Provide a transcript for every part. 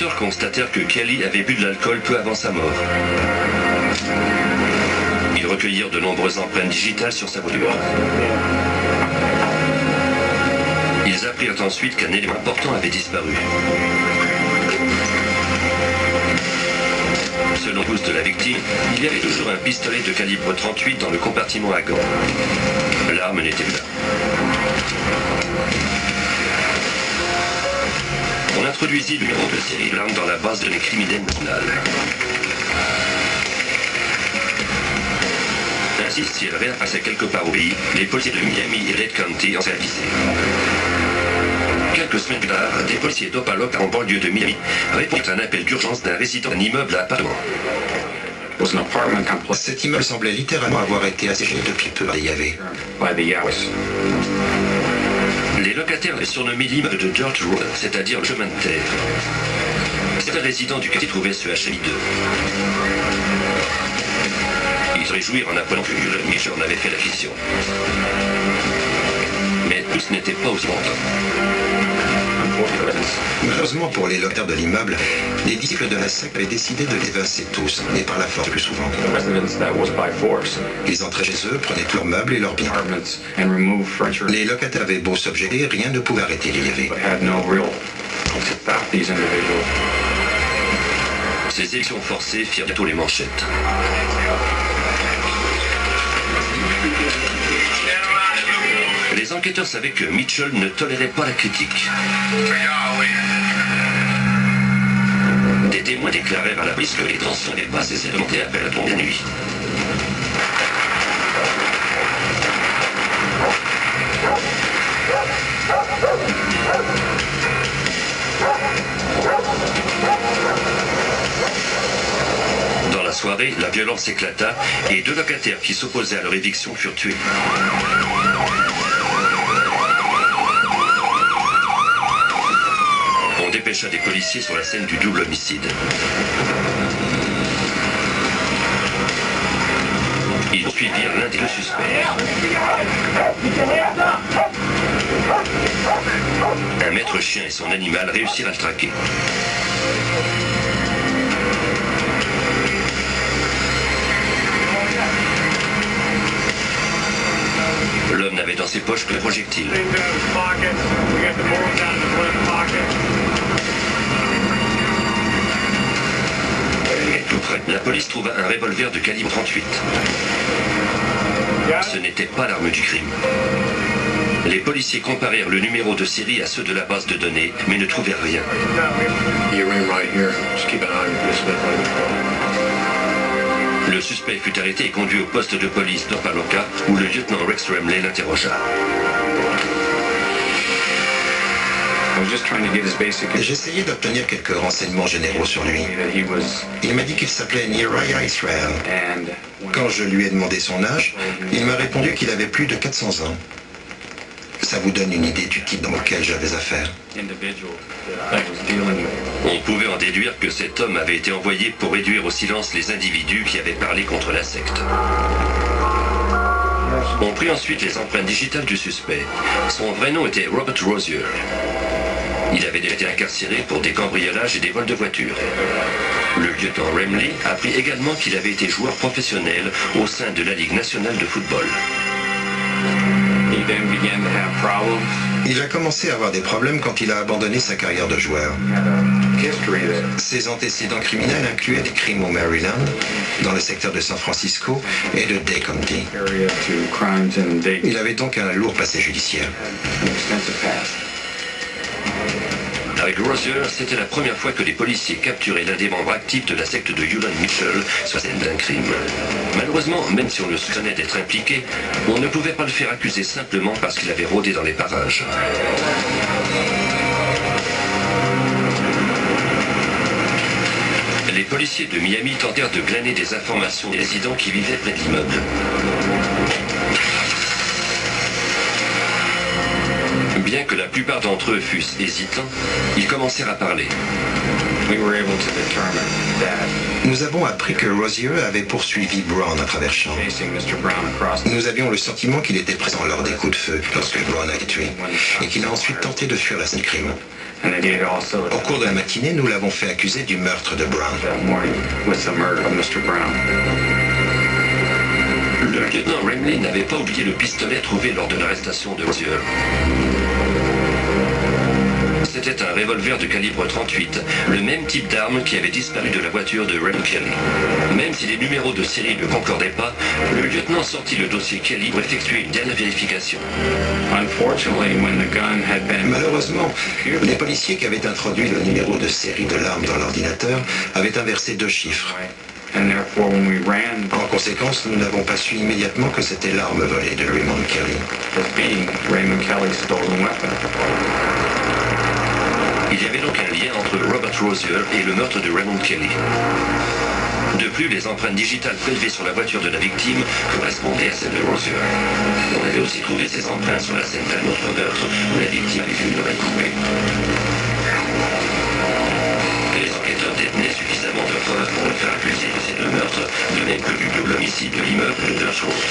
enquêteurs constatèrent que Kelly avait bu de l'alcool peu avant sa mort. Ils recueillirent de nombreuses empreintes digitales sur sa voiture. Ils apprirent ensuite qu'un élément important avait disparu. Selon l'épouse de la victime, il y avait toujours un pistolet de calibre 38 dans le compartiment à gants. L'arme n'était plus là. On introduisit le numéro de série de l'arme dans la base de données criminelles nationale. Ainsi, si elle réapparaissait quelque part au pays, les policiers de Miami et Dade County en seraient avisés. Quelques semaines plus tard, des policiers d'Opaloca en banlieue de Miami répondent à un appel d'urgence d'un résident d'un immeuble à appartement. Cet immeuble semblait littéralement avoir été assiégé depuis peu par des Yahvé. Les locataires avaient surnommé l'immeuble de George Road, c'est-à-dire le chemin de terre. Certains résidents du quartier trouvaient ce HI2. Ils se réjouirent en apprenant que Mitchell en avait fait la fission. Mais tous n'étaient pas aussi contents. Malheureusement pour les locataires de l'immeuble, les disciples de la secte avaient décidé de les évincer tous, mais par la force plus souvent. Ils entraient chez eux, prenaient tous leurs meubles et leurs biens. Les locataires avaient beau s'objecter, rien ne pouvait arrêter les Yahvé. Ces élections forcées firent bientôt les manchettes. Les enquêteurs savaient que Mitchell ne tolérait pas la critique. Des témoins déclarèrent à la police que les tensions n'avaient pas cessé de monter après la tombée de la nuit. Dans la soirée, la violence éclata et 2 locataires qui s'opposaient à leur éviction furent tués. On dépêcha des policiers sur la scène du double homicide. Ils suivirent l'un des 2 suspects. Un maître chien et son animal réussirent à le traquer. L'homme n'avait dans ses poches que le projectile. Et tout près, la police trouva un revolver de calibre 38. Ce n'était pas l'arme du crime. Les policiers comparèrent le numéro de série à ceux de la base de données, mais ne trouvèrent rien. Le suspect fut arrêté et conduit au poste de police d'Opaloca, où le lieutenant Rex Remley l'interrogea. J'essayais d'obtenir quelques renseignements généraux sur lui. Il m'a dit qu'il s'appelait Uriah Israel. Quand je lui ai demandé son âge, il m'a répondu qu'il avait plus de 400 ans. Ça vous donne une idée du type dans lequel j'avais affaire. On pouvait en déduire que cet homme avait été envoyé pour réduire au silence les individus qui avaient parlé contre la secte. On prit ensuite les empreintes digitales du suspect. Son vrai nom était Robert Rozier. Il avait déjà été incarcéré pour des cambriolages et des vols de voitures. Le lieutenant Remley apprit également qu'il avait été joueur professionnel au sein de la Ligue nationale de football. Il a commencé à avoir des problèmes quand il a abandonné sa carrière de joueur. Ses antécédents criminels incluaient des crimes au Maryland, dans le secteur de San Francisco et de Dade County. Il avait donc un lourd passé judiciaire. Avec Rozier, c'était la première fois que les policiers capturaient l'un des membres actifs de la secte de Yulon Mitchell sur scène d'un crime. Malheureusement, même si on le soupçonnait d'être impliqué, on ne pouvait pas le faire accuser simplement parce qu'il avait rôdé dans les parages. Les policiers de Miami tentèrent de glaner des informations des résidents qui vivaient près de l'immeuble. Bien que la plupart d'entre eux fussent hésitants, ils commencèrent à parler. Nous avons appris que Rozier avait poursuivi Brown à travers champs. Nous avions le sentiment qu'il était présent lors des coups de feu lorsque Brown a été tué et qu'il a ensuite tenté de fuir la scène de crime. Au cours de la matinée, nous l'avons fait accuser du meurtre de Brown. Le lieutenant Remley n'avait pas oublié le pistolet trouvé lors de l'arrestation de Rozier. C'était un revolver de calibre 38, le même type d'arme qui avait disparu de la voiture de Raymond Kelly. Même si les numéros de série ne concordaient pas, le lieutenant sortit le dossier Kelly pour effectuer une dernière vérification. Malheureusement, les policiers qui avaient introduit le numéro de série de l'arme dans l'ordinateur avaient inversé 2 chiffres. En conséquence, nous n'avons pas su immédiatement que c'était l'arme volée de Raymond Kelly. Il y avait donc un lien entre Robert Rozier et le meurtre de Raymond Kelly. De plus, les empreintes digitales prélevées sur la voiture de la victime correspondaient à celles de Rozier. On avait aussi trouvé ces empreintes sur la scène d'un autre meurtre où la victime avait eu une oreille coupée. Les enquêteurs détenaient suffisamment de preuves pour le faire accuser de ces 2 meurtres, de même que du double homicide de l'immeuble de Dirt Road.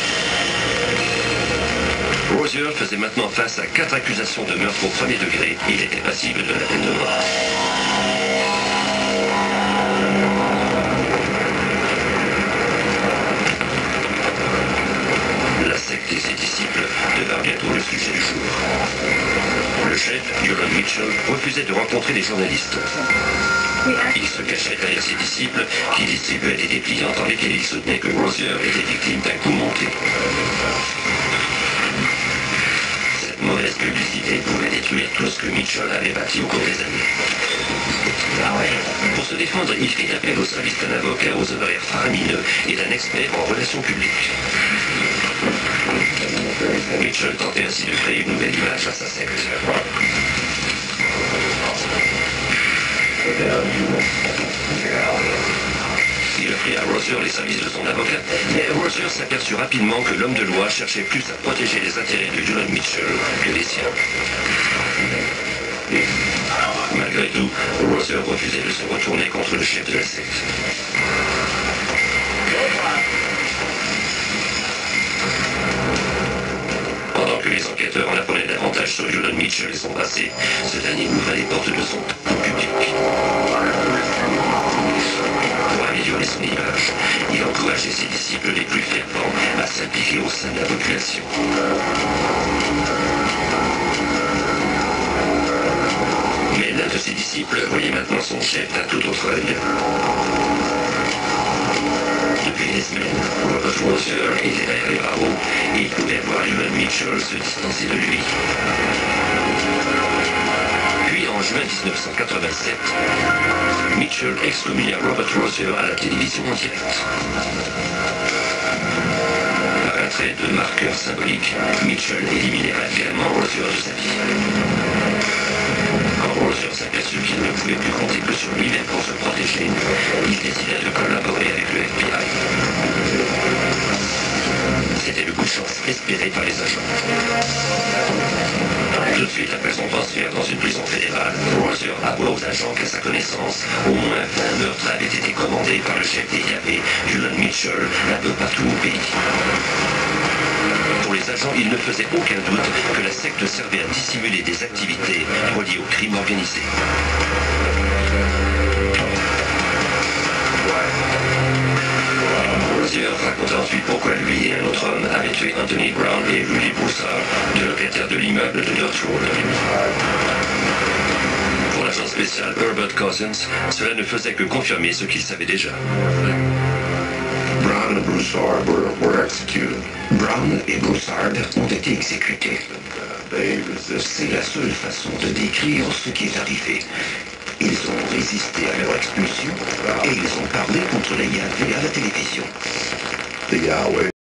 Rozier faisait maintenant face à 4 accusations de meurtre au premier degré. Il était passible de la peine de mort. La secte et ses disciples devinrent bientôt le sujet du jour. Le chef, Yolande Mitchell, refusait de rencontrer les journalistes. Il se cachait derrière ses disciples qui distribuaient des dépliants dans lesquels il soutenait que Rozier était victime d'un coup monté. Cette mauvaise publicité pouvait détruire tout ce que Mitchell avait bâti au cours des années. Pour se défendre, il fit appel au service d'un avocat aux honoraires faramineux et d'un expert en relations publiques. Mitchell tentait ainsi de créer une nouvelle image à sa secte. Il offrit à Rozier les services de son avocat, mais Rozier s'aperçut rapidement que l'homme de loi cherchait plus à protéger les intérêts de Yolande Mitchell que les siens. Malgré tout, Rozier refusait de se retourner contre le chef de la secte. Pendant que les enquêteurs en apprenaient davantage sur Yolande Mitchell et son passé, ce dernier ouvrait les portes de son public. Pour améliorer son image, il encourageait ses disciples les plus fervents à s'impliquer au sein de la population. Mais l'un de ses disciples voyait maintenant son chef d'un tout autre œil. Depuis des semaines, Robert Rozier était derrière les barreaux et il pouvait voir Yolande Mitchell se distancer de lui. Puis en juin 1987, Mitchell excommunia Robert Rozier à la télévision en direct. Par un trait de marqueur symbolique, Mitchell éliminera également Rozier de sa vie. Quand Rozier s'aperçut qu'il ne pouvait plus compter que sur lui-même pour se protéger, il décida de collaborer avec le FBI. C'était le coup de chance espéré par les agents. Tout de suite après son transfert dans une prison fédérale, Rozier avoua aux agents qu'à sa connaissance, au moins 20 meurtres avaient été commandés par le chef des YAV, Yolande Mitchell, un peu partout au pays. Pour les agents, il ne faisait aucun doute que la secte servait à dissimuler des activités reliées au crime organisé. Rozier raconta ensuite pourquoi lui et un autre homme avaient tué Anthony Brown et Rudy Broussard, deux locataires de l'immeuble de Dirt Road. Pour l'agent spécial Herbert Cousins, cela ne faisait que confirmer ce qu'il savait déjà. Brown et Broussard were executed. Brown et Broussard ont été exécutés. C'est la seule façon de décrire ce qui est arrivé. Ils ont résisté à leur expulsion et ils ont parlé contre les YAV à la télévision.